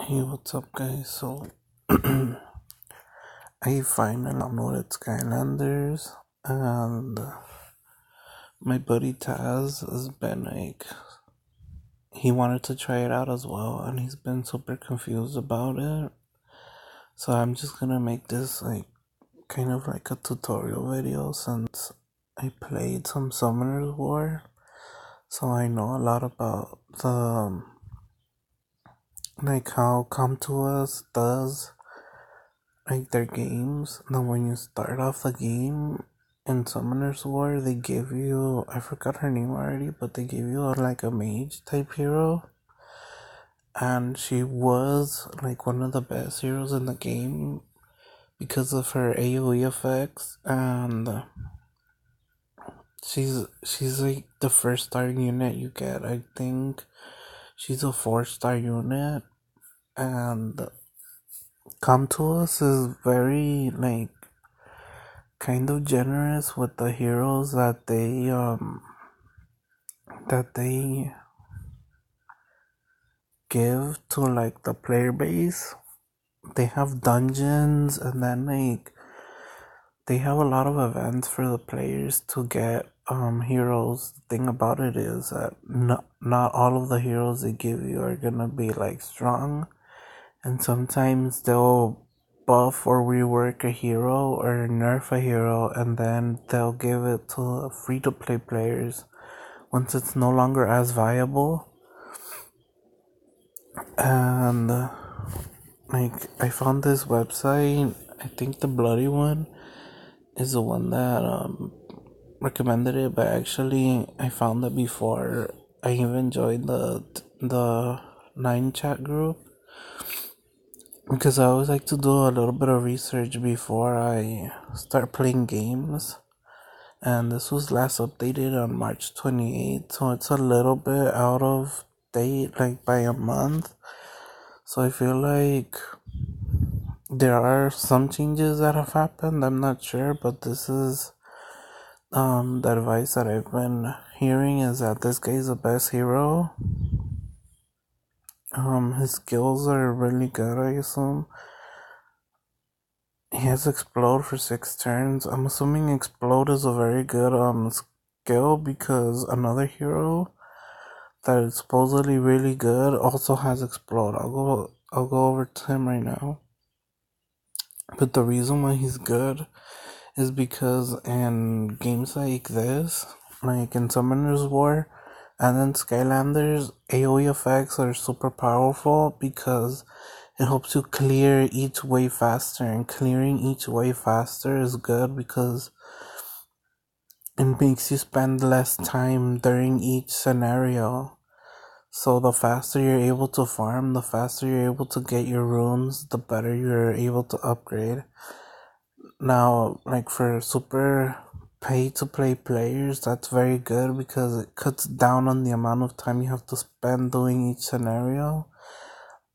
Hey, what's up, guys? So, I finally downloaded Skylanders, and my buddy Taz has been he wanted to try it out as well, and he's been super confused about it. So, I'm just gonna make this kind of like a tutorial video since I played some Summoners War, so I know a lot about the how Come To Us does their games. Now when you start off the game in Summoner's War, they give you, I forgot her name already, but they give you a mage type hero, and she was one of the best heroes in the game because of her AoE effects, and she's the first star unit you get. I think she's a 4-star unit, and Come To Us is very kind of generous with the heroes that they give to the player base. They have dungeons, and then they have a lot of events for the players to get heroes. The thing about it is that not all of the heroes they give you are gonna be strong, and sometimes they'll buff or rework a hero or nerf a hero, and then they'll give it to free-to-play players once it's no longer as viable. And I found this website. I think the bloody one is the one that recommended it, but actually I found it before I even joined the 9 chat group, because I always like to do a little bit of research before I start playing games. And this was last updated on March 28th, so it's a little bit out of date, by a month. So I feel like there are some changes that have happened. I'm not sure, but this is the advice that I've been hearing, is that this guy is the best hero. His skills are really good, I assume. He has Explode for 6 turns. I'm assuming Explode is a very good skill, because another hero that is supposedly really good also has Explode. I'll go over to him right now. But the reason why he's good is because in games like this, in Summoner's War and then Skylanders, AoE effects are super powerful because it helps you clear each wave faster, and clearing each wave faster is good because it makes you spend less time during each scenario. So the faster you're able to farm, the faster you're able to get your runes, the better you're able to upgrade. Now, for super pay-to-play players, that's very good because it cuts down on the amount of time you have to spend doing each scenario.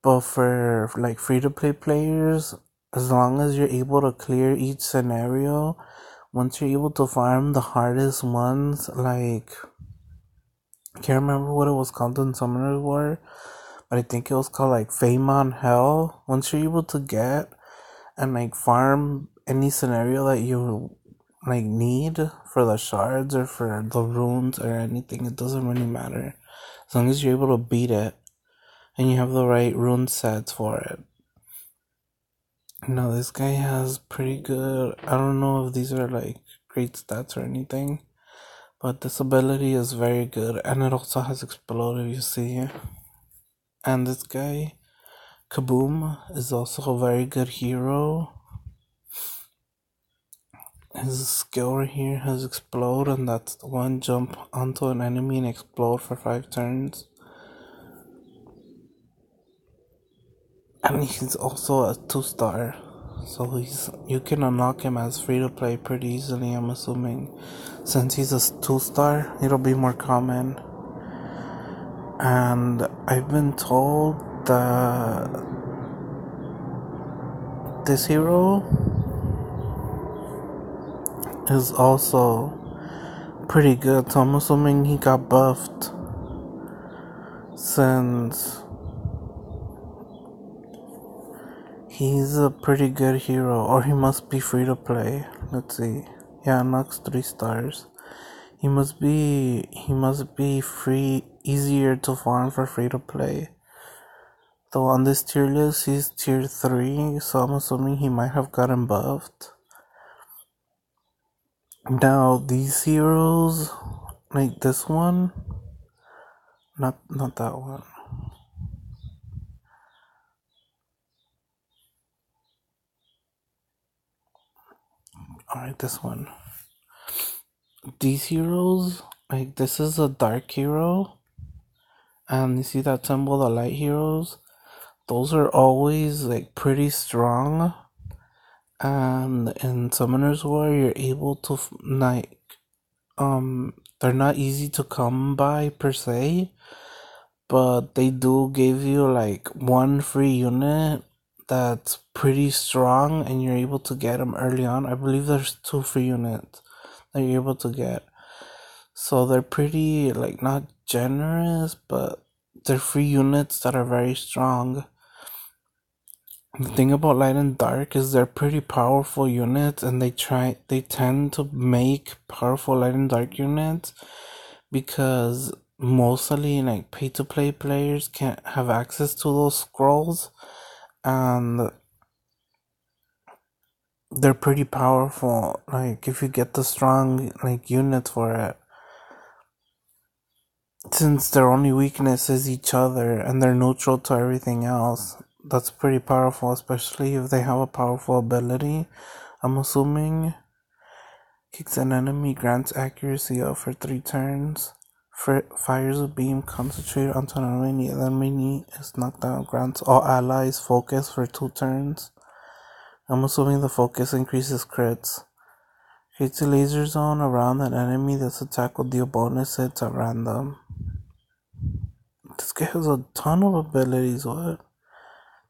But for free-to-play players, as long as you're able to clear each scenario, once you're able to farm the hardest ones, I can't remember what it was called in Summoner's War, but I think it was called Fame on Hell. Once you're able to get and farm any scenario that you need for the shards or for the runes or anything, it doesn't really matter as long as you're able to beat it and you have the right rune sets for it. Now this guy has pretty good, I don't know if these are great stats or anything, but this ability is very good, and it also has Explode, if you see. And this guy Kaboom is also a very good hero. His skill right here has Explode, and that's the one: jump onto an enemy and explode for 5 turns. And he's also a 2-star, so you can unlock him as free to play pretty easily. I'm assuming since he's a 2-star, it'll be more common. And I've been told that this hero is also pretty good, so I'm assuming he got buffed since He's a pretty good hero, or he must be free to play. Let's see. Yeah, Nux 3 stars. He must be free, easier to farm for free to play. Though on this tier list, he's tier 3, so I'm assuming he might have gotten buffed. Now, these heroes, like this one, not that one. Alright, this one. These heroes, like this is a dark hero, and you see that symbol, the light heroes? Those are always like pretty strong, and in Summoner's War you're able to like they're not easy to come by per se, but they do give you like one free unit that's pretty strong, and you're able to get them early on. I believe there's 2 free units that you're able to get, so they're pretty like not generous, but they're free units that are very strong. The thing about light and dark is they're pretty powerful units, and they tend to make powerful light and dark units because mostly like pay to play players can't have access to those scrolls, and they're pretty powerful. Like if you get the strong like units for it, since their only weakness is each other and they're neutral to everything else, that's pretty powerful, especially if they have a powerful ability. I'm assuming kicks an enemy, grants accuracy up for 3 turns, fires a beam concentrated onto an enemy, the enemy is knocked out, grants all allies focus for 2 turns. I'm assuming the focus increases crits. Creates a laser zone around an enemy. This attack will deal bonus hits at random. This guy has a ton of abilities. What?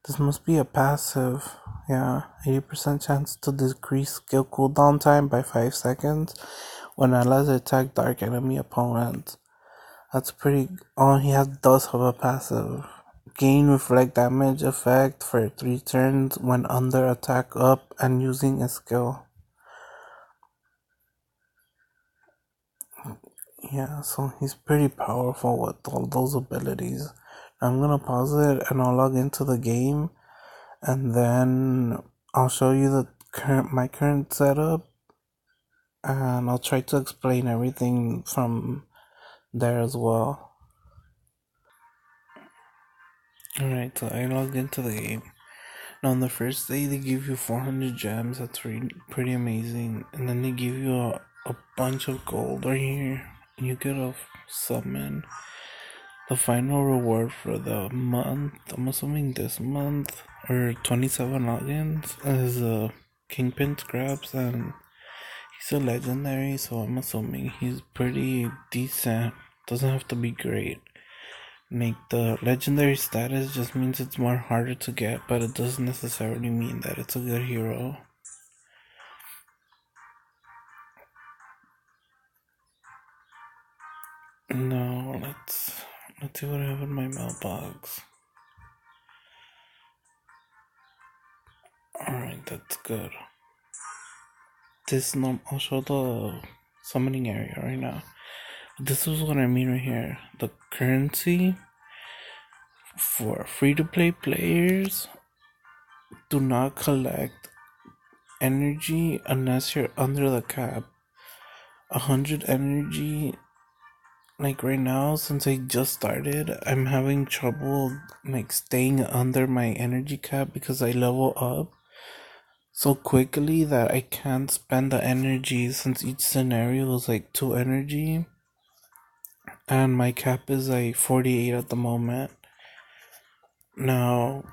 This must be a passive. Yeah, 80% chance to decrease skill cooldown time by 5 seconds when allies attack dark enemy opponents. That's pretty. Oh, does have a passive. Gain reflect damage effect for 3 turns when under attack up and using a skill. Yeah, so he's pretty powerful with all those abilities. I'm gonna pause it and I'll log into the game, and then I'll show you my current setup, and I'll try to explain everything from there as well. Alright, so I logged into the game. Now on the first day they give you 400 gems, that's pretty amazing, and then they give you a bunch of gold right here, and you get a summon. The final reward for the month, I'm assuming this month, or 27 logins, is Kingpin Scraps, and he's a legendary, so I'm assuming he's pretty decent. Doesn't have to be great. Like, the legendary status just means it's more harder to get, but it doesn't necessarily mean that it's a good hero. No, let's see what I have in my mailbox. Alright, that's good. I'll show the summoning area right now. This is what I mean right here. The currency for free-to-play players do not collect energy unless you're under the cap. 100 energy. Like right now, since I just started, I'm having trouble like staying under my energy cap because I level up so quickly that I can't spend the energy, since each scenario is like 2 energy, and my cap is like 48 at the moment. Now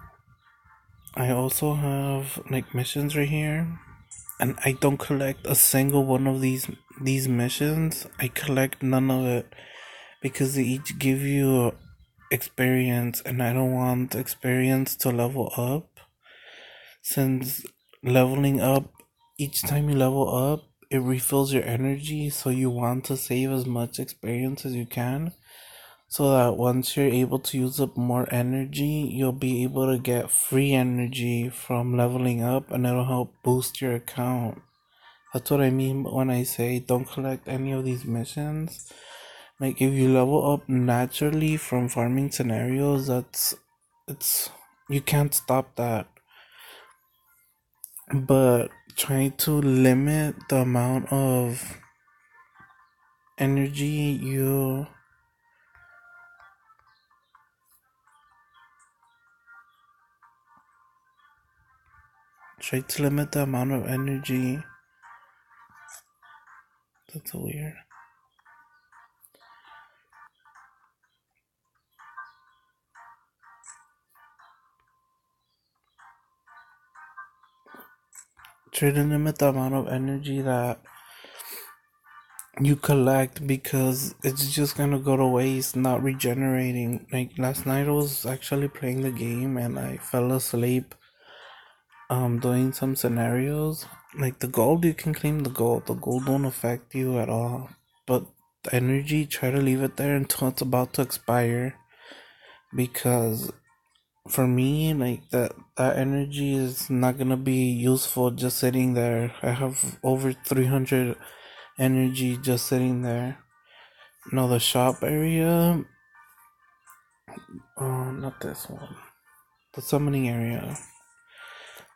I also have like missions right here, and I don't collect a single one of these missions. I collect none of it because they each give you experience, and I don't want experience to level up, since leveling up, each time you level up, it refills your energy, so you want to save as much experience as you can. so that once you're able to use up more energy, you'll be able to get free energy from leveling up, and it'll help boost your account. That's what I mean when I say don't collect any of these missions. Like, if you level up naturally from farming scenarios, it's you can't stop that. But try to limit the amount of energy you try to limit the amount of energy. That's weird. Try to limit the amount of energy that you collect, because it's just gonna go to waste, not regenerating. Like, last night I was actually playing the game and I fell asleep doing some scenarios. Like, the gold, you can claim the gold don't affect you at all, but the energy, try to leave it there until it's about to expire, because for me, like, that energy is not gonna be useful just sitting there. I have over 300 energy just sitting there. No, the shop area. Oh, not this one. The summoning area.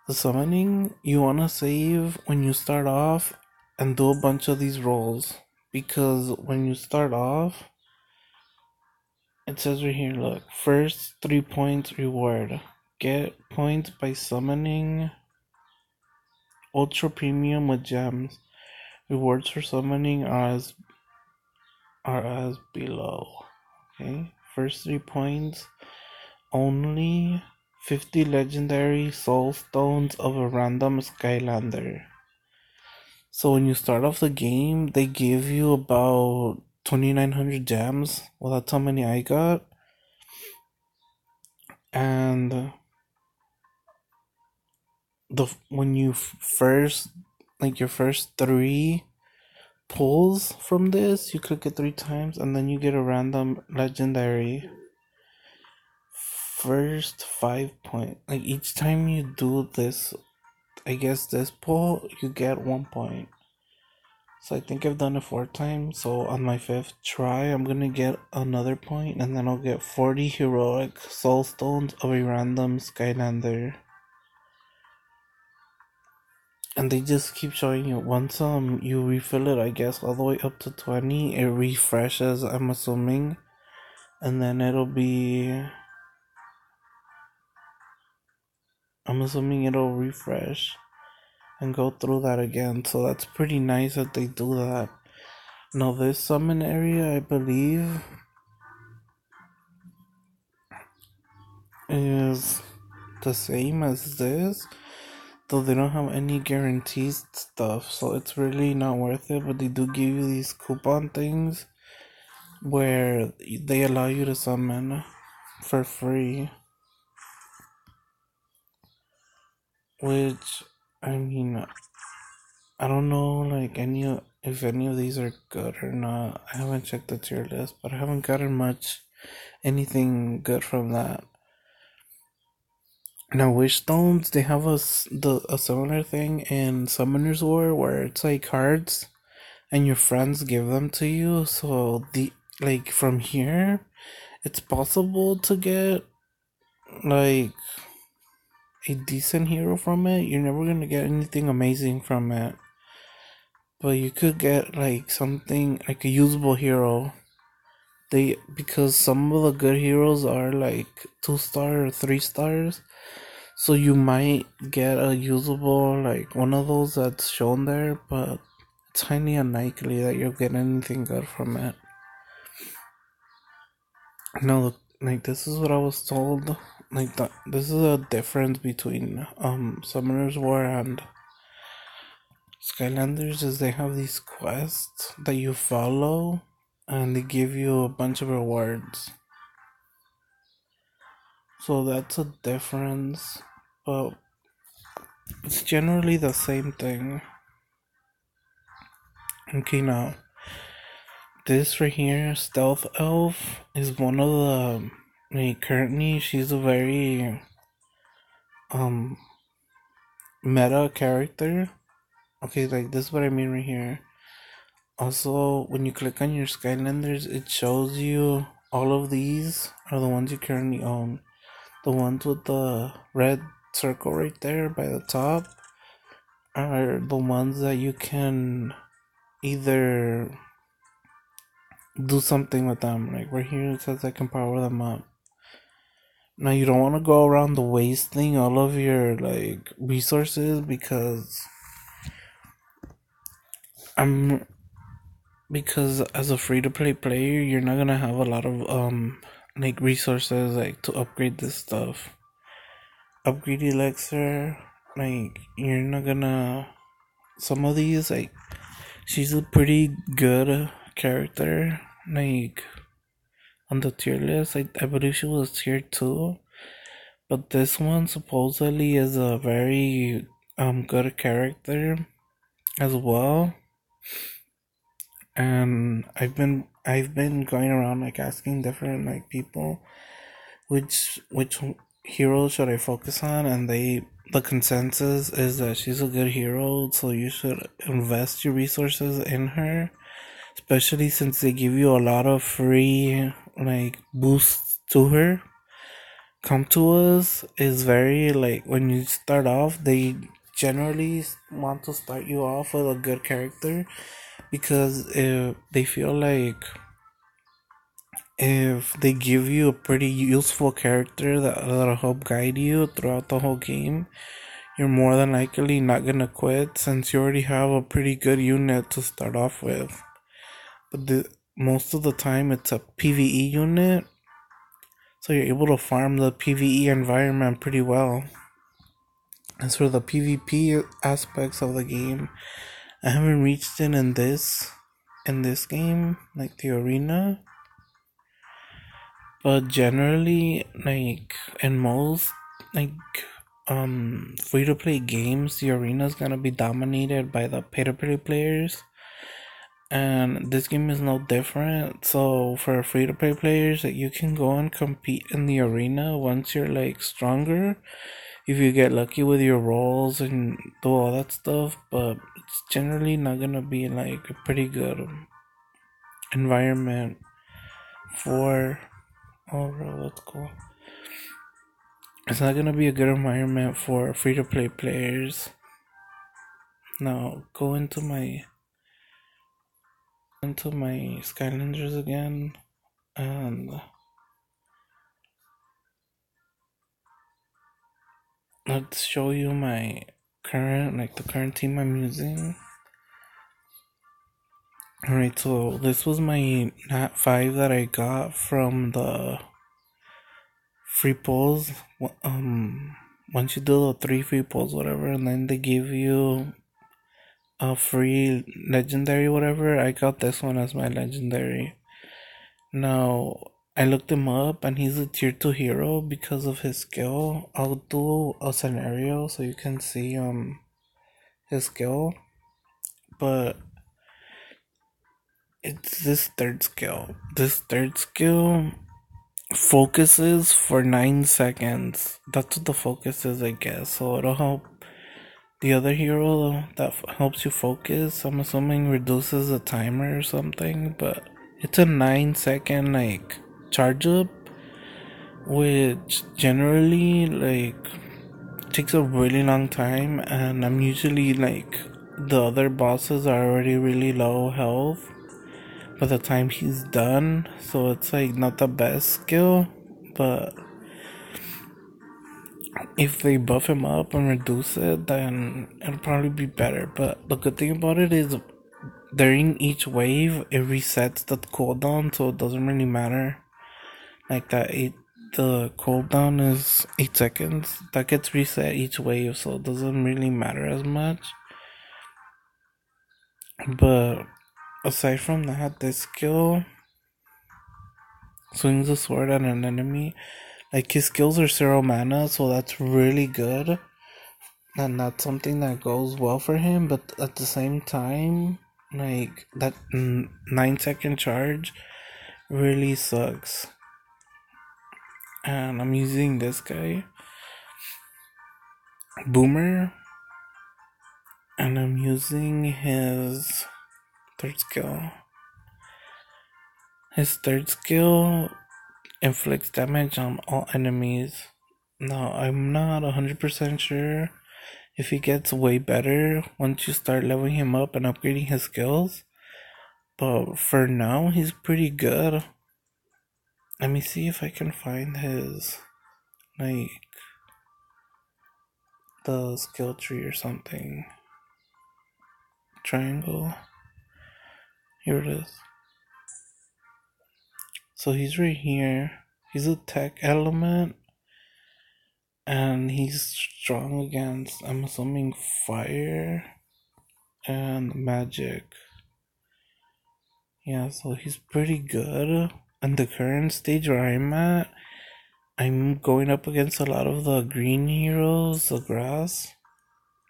The summoning, you wanna save when you start off and do a bunch of these rolls. Because when you start off, it says right here, look, first 3 points reward. Get points by summoning ultra premium with gems. Rewards for summoning are as below. Okay, first 3 points only 50 legendary soul stones of a random Skylander. So when you start off the game, they give you about 2,900 gems. Well, that's how many I got. And when you first, like, your first 3 pulls from this, you click it 3 times, and then you get a random legendary. First 5 point, like, each time you do this, I guess this pull, you get 1 point. So I think I've done it 4 times. So on my 5th try, I'm gonna get another point, and then I'll get 40 heroic soul stones of a random Skylander. And they just keep showing you. Once you refill it, I guess all the way up to 20, it refreshes, I'm assuming, and then it'll refresh and go through that again. So that's pretty nice that they do that. Now, this summon area, I believe, is the same as this, though they don't have any guaranteed stuff, so it's really not worth it. But they do give you these coupon things where they allow you to summon for free, which, I mean, I don't know, like, if any of these are good or not. I haven't checked the tier list, but I haven't gotten anything good from that. Now, wish stones, they have a similar thing in Summoner's War, where it's like cards and your friends give them to you. So from here, it's possible to get like a decent hero from it. You're never gonna get anything amazing from it, but you could get like something like a usable hero. Because some of the good heroes are like 2-star or 3 stars. So you might get a usable, like, one of those that's shown there, but it's highly unlikely that you'll get anything good from it. No, like, this is what I was told. Like, this is a difference between Summoner's War and Skylanders, is they have these quests that you follow, and they give you a bunch of rewards. So that's a difference, but it's generally the same thing. Okay, now, this right here, Stealth Elf, is one of the, like, currently she's a very um meta character. Okay, like this is what I mean right here. Also, when you click on your Skylanders, it shows you all of these are the ones you currently own. The ones with the red circle right there by the top are the ones that you can either do something with them. Like right here, it says I can power them up. Now you don't want to go around the wasting all of your like resources I'm because as a free to play player, you're not gonna have a lot of like resources like to upgrade this stuff. Upgrade elixir, like you're not gonna. Some of these like she's a pretty good character. Like on the tier list, I believe she was tier 2. But this one supposedly is a very good character as well. And I've been going around like asking different like people which hero should I focus on, and the consensus is that she's a good hero, so you should invest your resources in her, especially since they give you a lot of free like boosts to her. Come to us is very like when you start off, they generally want to start you off with a good character because if they feel like if they give you a pretty useful character that'll help guide you throughout the whole game, you're more than likely not gonna quit since you already have a pretty good unit to start off with. But most of the time it's a PvE unit, so you're able to farm the PvE environment pretty well. As for the PvP aspects of the game, I haven't reached it in this game, like the arena. But generally, like in most like free to play games, the arena is gonna be dominated by the pay to play players. And this game is no different. So for free to play players, like you can go and compete in the arena once you're like stronger, if you get lucky with your rolls and do all that stuff. But it's generally not gonna be like a pretty good environment for. Oh, bro, that's cool. It's not gonna be a good environment for free to play players. Now go into my Skylanders again, and let's show you my the current team I'm using. Alright, so this was my Nat 5 that I got from the free pulls. Once you do the 3 free pulls, whatever, and then they give you a free legendary, whatever. I got this one as my legendary. Now, I looked him up and he's a tier 2 hero because of his skill. I'll do a scenario so you can see his skill. But it's this third skill. This third skill focuses for 9 seconds. That's what the focus is, I guess. So it'll help. The other hero that helps you focus, I'm assuming, reduces the timer or something. But it's a 9-second like charge up, which generally like takes a really long time, and I'm usually like the other bosses are already really low health by the time he's done, so it's like not the best skill. But if they buff him up and reduce it, then it'll probably be better. But the good thing about it is during each wave it resets the cooldown, so it doesn't really matter. Like the cooldown is 8 seconds. That gets reset each wave, so it doesn't really matter as much. But aside from that, this skill swings a sword at an enemy. Like his skills are 0 mana, so that's really good. And that's something that goes well for him, but at the same time, Like that 9 second charge really sucks. And I'm using this guy, Boomer, and I'm using his third skill. His third skill inflicts damage on all enemies. Now, I'm not 100% sure if he gets way better once you start leveling him up and upgrading his skills, but for now, he's pretty good. Let me see if I can find his, like, the skill tree or something. Triangle. Here it is. So he's right here. He's a tech element, and he's strong against, I'm assuming, fire and magic. Yeah, so he's pretty good. And the current stage where I'm at, I'm going up against a lot of the green heroes, the grass,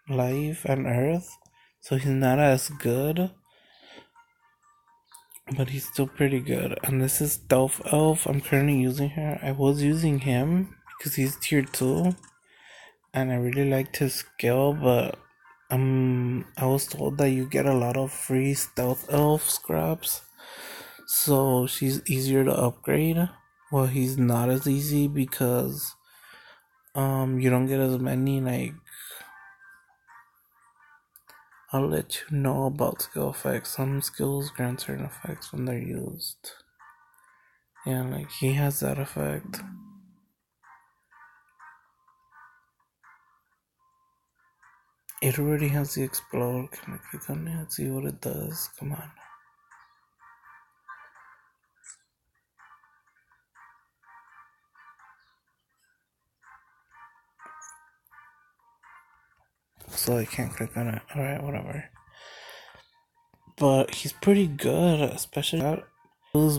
life, and earth. So he's not as good, but he's still pretty good. And this is Stealth Elf. I'm currently using her. I was using him because he's tier 2, and I really liked his skill, but I was told that you get a lot of free Stealth Elf scraps, so she's easier to upgrade. Well, he's not as easy because you don't get as many, like, I'll let you know about skill effects. Some skills grant certain effects when they're used. Yeah, like he has that effect. It already has the explode. Can I click on it? See what it does? Come on. So I can't click on it. Alright, whatever. But he's pretty good, especially that he was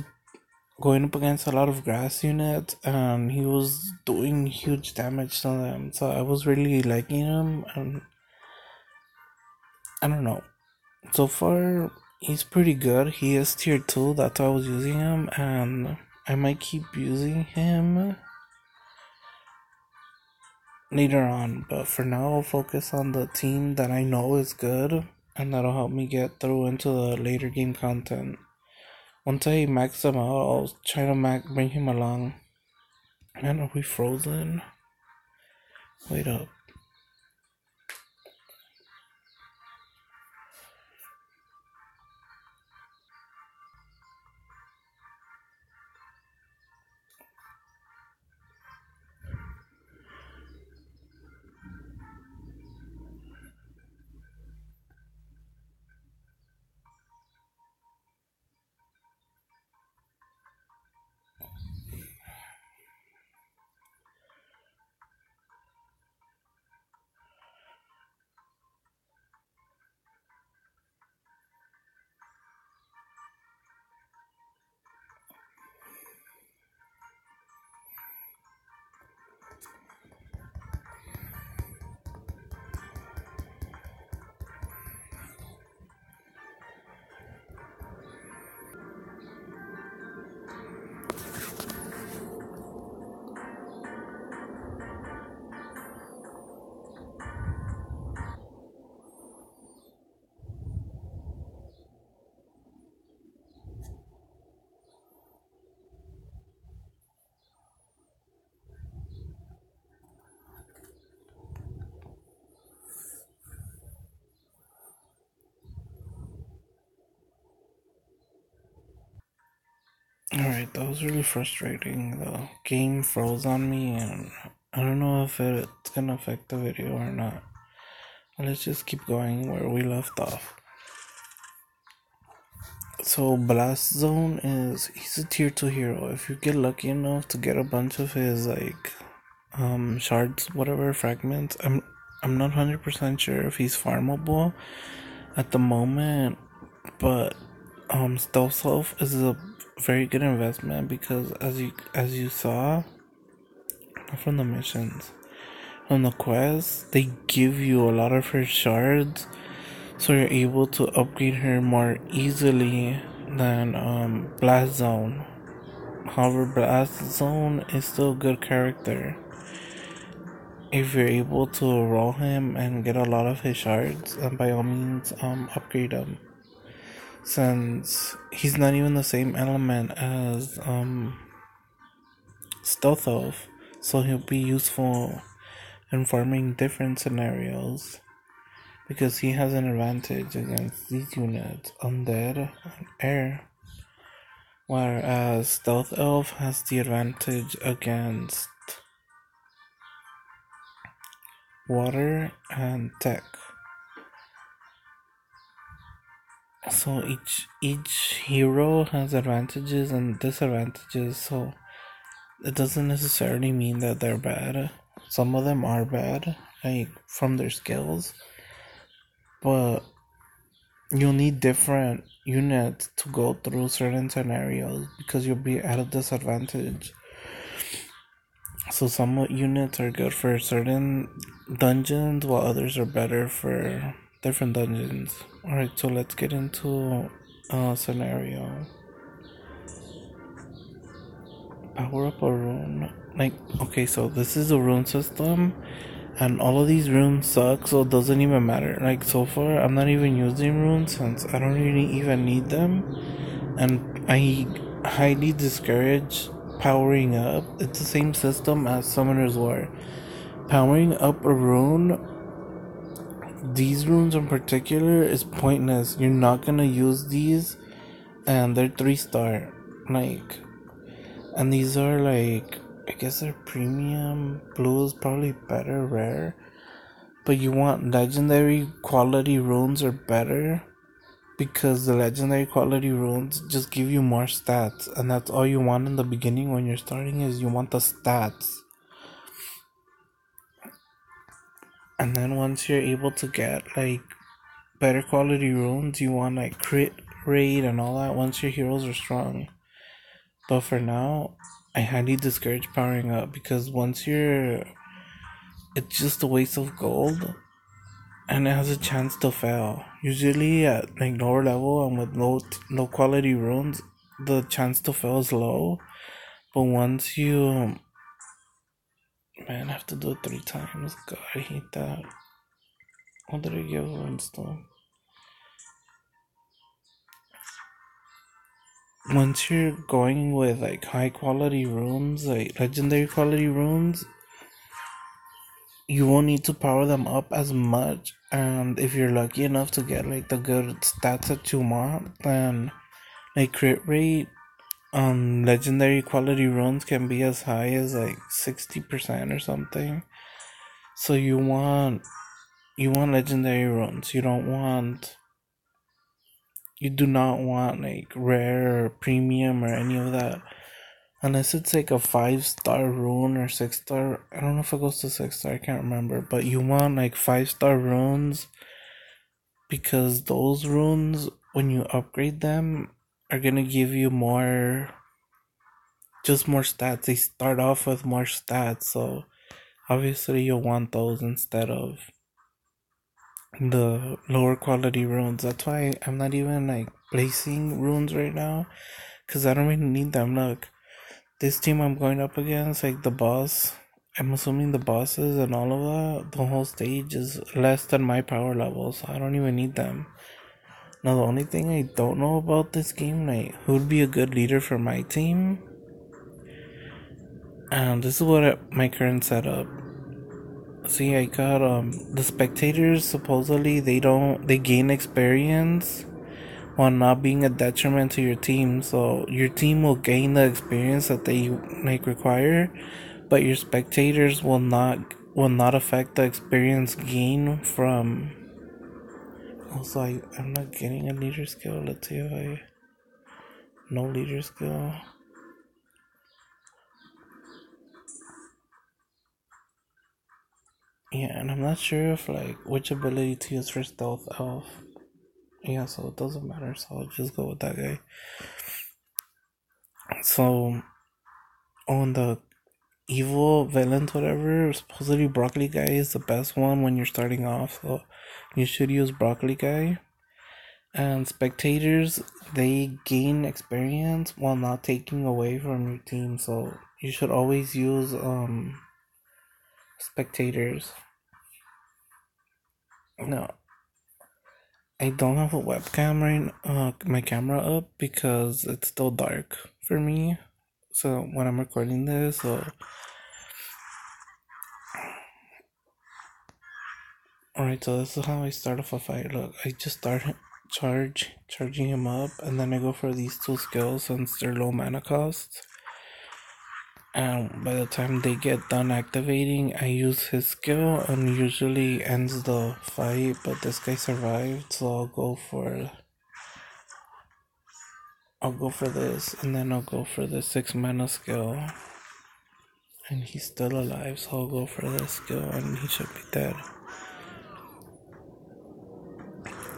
going up against a lot of grass units, and he was doing huge damage to them. So I was really liking him, and I don't know. So far, he's pretty good. He is tier 2, that's why I was using him, and I might keep using him later on. But for now, I'll focus on the team that I know is good, and that'll help me get through into the later game content. Once I max him out, I'll try to bring him along. Man, are we frozen? Wait up. Alright, that was really frustrating. The game froze on me, and I don't know if it's gonna affect the video or not. Let's just keep going where we left off. So Blast Zone he's a tier 2 hero. If you get lucky enough to get a bunch of his, like, shards, whatever, fragments, I'm not 100% sure if he's farmable at the moment, but Stealth Elf is a very good investment because as you saw from the missions, from the quests, they give you a lot of her shards, So you're able to upgrade her more easily than Blast Zone. However, Blast Zone is still a good character if you're able to roll him and get a lot of his shards, and by all means upgrade him, since he's not even the same element as Stealth Elf, so he'll be useful in farming different scenarios because he has an advantage against these units, Undead and Air, whereas Stealth Elf has the advantage against Water and Tech. So each hero has advantages and disadvantages, so it doesn't necessarily mean that they're bad. Some of them are bad, like from their skills, but you'll need different units to go through certain scenarios because you'll be at a disadvantage. So some units are good for certain dungeons while others are better for different dungeons. Alright, so let's get into a scenario. Power up a rune. Like, okay, so this is a rune system, and all of these runes suck, so it doesn't even matter. Like, so far, I'm not even using runes since I don't really even need them, and I highly discourage powering up. It's the same system as Summoner's War. Powering up a rune, these runes in particular, is pointless. You're not gonna use these, and they're 3-star. Like, and these are like, I guess they're premium. Blue is probably better, rare. But you want legendary quality runes are better, because the legendary quality runes just give you more stats, and that's all you want in the beginning when you're starting, is you want the stats. And then once you're able to get like better quality runes, you want like crit rate and all that once your heroes are strong. But for now, I highly discourage powering up, because once you're, it's just a waste of gold, and it has a chance to fail. Usually at like lower level and with low quality runes, the chance to fail is low. But once you, man, I have to do it 3 times. God, I hate that. What did I give runes to? Once you're going with like high quality runes, like legendary quality runes, you won't need to power them up as much, and if you're lucky enough to get like the good stats that you want, then like crit rate on legendary quality runes can be as high as like 60% or something. So you want legendary runes. You do not want like rare or premium or any of that. Unless it's like a 5-star rune or 6-star. I don't know if it goes to 6-star, I can't remember. But you want like 5-star runes, because those runes, when you upgrade them, are gonna give you more stats. They start off with more stats, so obviously you'll want those instead of the lower quality runes. That's why I'm not even like placing runes right now, because I don't really need them. Look, this team I'm going up against, like the boss, I'm assuming the bosses and all of that, the whole stage is less than my power level, so I don't even need them. Now the only thing I don't know about this game, like who would be a good leader for my team, and this is what my current setup. See, I got the spectators, supposedly they gain experience while not being a detriment to your team. So your team will gain the experience that they like require, but your spectators will not affect the experience gain from. Also, I'm not getting a leader skill. Let's see if I no leader skill. Yeah, and I'm not sure if like which ability to use for stealth elf. Yeah, so it doesn't matter. So I'll just go with that guy. So on the evil villains, whatever. Supposedly Broccoli Guy is the best one when you're starting off, so you should use Broccoli Guy. And spectators, they gain experience while not taking away from your team, so you should always use spectators. No, I don't have a webcam my camera up because it's still dark for me. So when I'm recording this, so alright, so this is how I start off a fight. Look, I just start charging him up, and then I go for these two skills since they're low mana costs. And by the time they get done activating, I use his skill and usually ends the fight, but this guy survived, so I'll go for this, and then I'll go for the 6 mana skill. And he's still alive, so I'll go for this skill and he should be dead.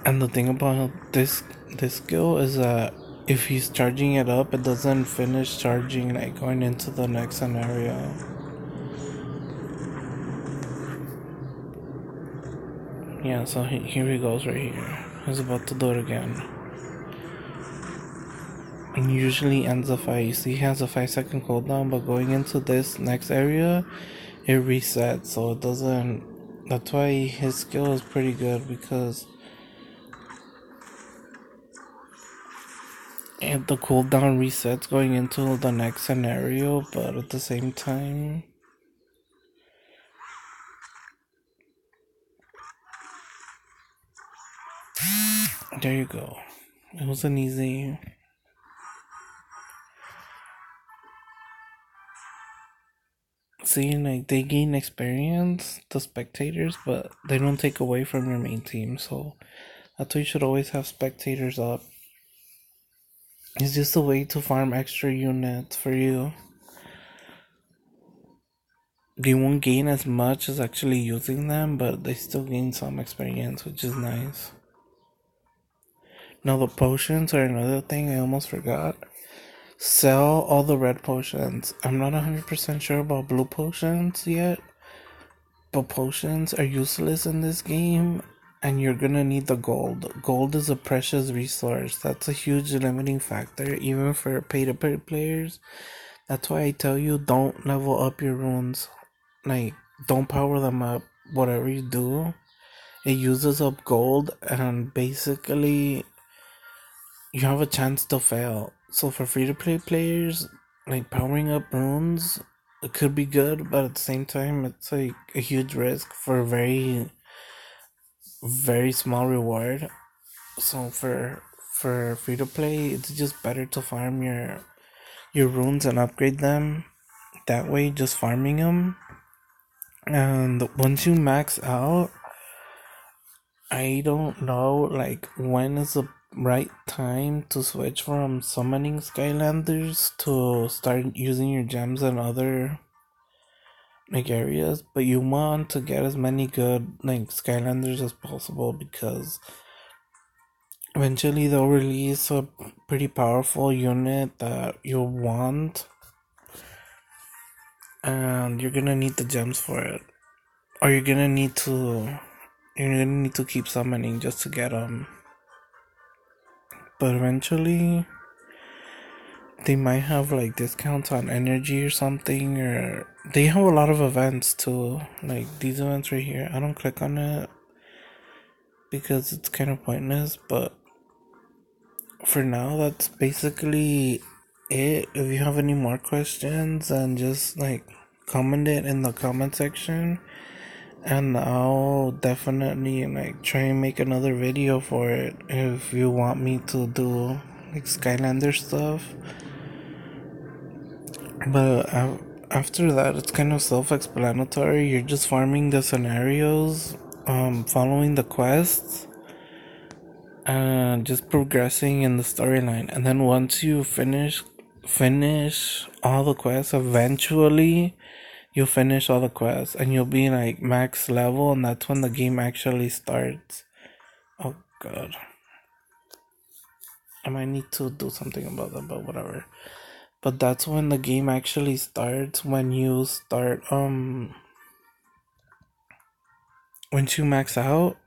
And the thing about this skill is that if he's charging it up, it doesn't finish charging, like going into the next scenario. Yeah, so here he goes right here. He's about to do it again. And usually ends the fight. You see he has a 5-second cooldown, but going into this next area, it resets, so it doesn't... That's why his skill is pretty good, because and the cooldown resets going into the next scenario, but at the same time, there you go. It was an easy... See, like, they gain experience, the spectators, but they don't take away from your main team, so that's why you should always have spectators up. It's just a way to farm extra units for you. They won't gain as much as actually using them, but they still gain some experience, which is nice. Now the potions are another thing I almost forgot. Sell all the red potions. I'm not 100% sure about blue potions yet, but potions are useless in this game, and you're gonna need the gold. Gold is a precious resource. That's a huge limiting factor, even for pay-to-play players. That's why I tell you, don't level up your runes. Like, don't power them up. Whatever you do, it uses up gold, and basically you have a chance to fail. So for free-to-play players, like, powering up runes, it could be good, but at the same time, it's like a huge risk for a very, very small reward. So for free-to-play, it's just better to farm your runes and upgrade them. That way, just farming them. And once you max out, I don't know, like, when is the right time to switch from summoning Skylanders to start using your gems in other, like, areas. But you want to get as many good, like, Skylanders as possible, because eventually they'll release a pretty powerful unit that you'll want, and you're gonna need the gems for it, or you're gonna need to keep summoning just to get them. But eventually they might have, like, discounts on energy or something, or they have a lot of events too, like these events right here. I don't click on it because it's kind of pointless, but for now, that's basically it. If you have any more questions, then just, like, comment it in the comment section, and I'll definitely, like, try and make another video for it if you want me to do, like, Skylander stuff. But after that, it's kind of self-explanatory. You're just farming the scenarios, following the quests, and just progressing in the storyline. And then once you finish all the quests, eventually you'll finish all the quests and you'll be, like, max level, and that's when the game actually starts. Oh god, I might need to do something about that, but whatever. but that's when the game actually starts. When you start once you max out,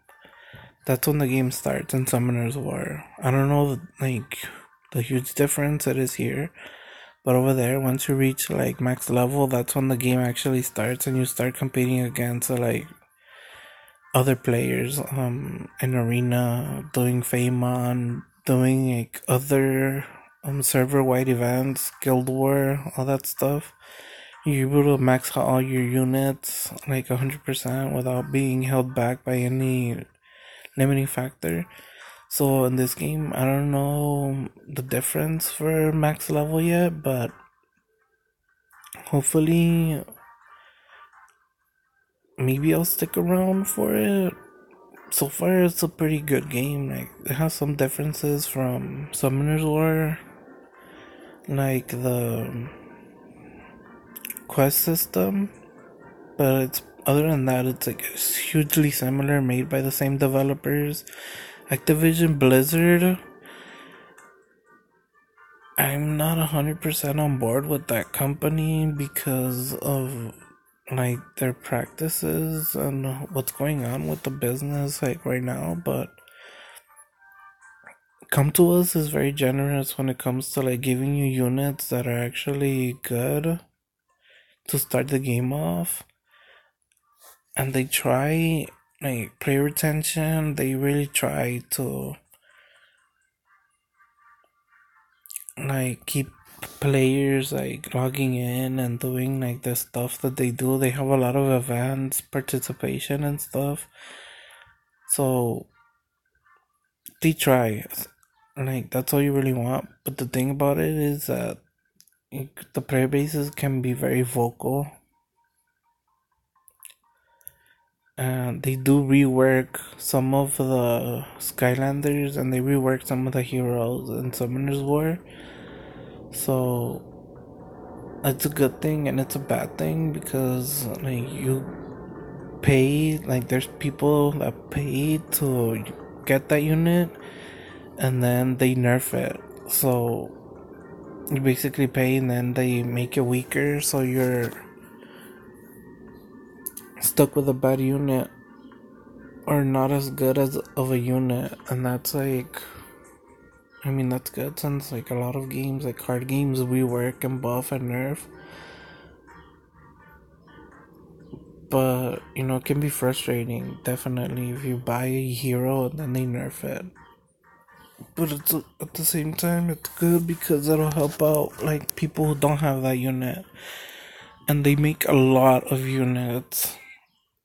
that's when the game starts in Summoner's War. I don't know like the huge difference it is here, but over there, once you reach like max level, that's when the game actually starts and you start competing against like other players in arena, doing Faemon, doing like other server wide events, Guild War, all that stuff. You're able to max out all your units like 100% without being held back by any limiting factor. So in this game, I don't know the difference for max level yet, but hopefully maybe I'll stick around for it. So far it's a pretty good game. Like it has some differences from Summoner's War, like the quest system, but it's other than that it's like it's hugely similar, made by the same developers. Activision Blizzard, I'm not 100% on board with that company because of like their practices and what's going on with the business like right now, but Come to Us is very generous when it comes to like giving you units that are actually good to start the game off, and they try like player retention. They really try to like keep players like logging in and doing like the stuff that they do. They have a lot of events, participation and stuff, so they try. Like that's all you really want. But the thing about it is that the player bases can be very vocal, and they do rework some of the Skylanders and they rework some of the heroes in Summoner's War. So it's a good thing and it's a bad thing because like you pay, like there's people that pay to get that unit and then they nerf it. So you basically pay and then they make it weaker, so you're stuck with a bad unit or not as good as of a unit. And that's like, I mean, that's good since like a lot of games, like card games, rework and buff and nerf. But you know, it can be frustrating, definitely, if you buy a hero and then they nerf it. But it's at the same time, it's good because it'll help out like people who don't have that unit, and they make a lot of units,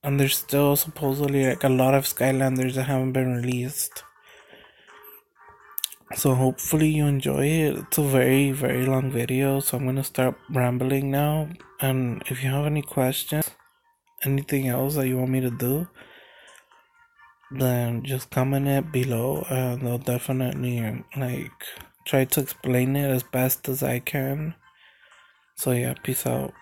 and there's still supposedly like a lot of Skylanders that haven't been released. So hopefully you enjoy it. It's a very, very long video, so I'm gonna start rambling now. And if you have any questions, anything else that you want me to do, then just comment it below and I'll definitely like try to explain it as best as I can. So yeah, peace out.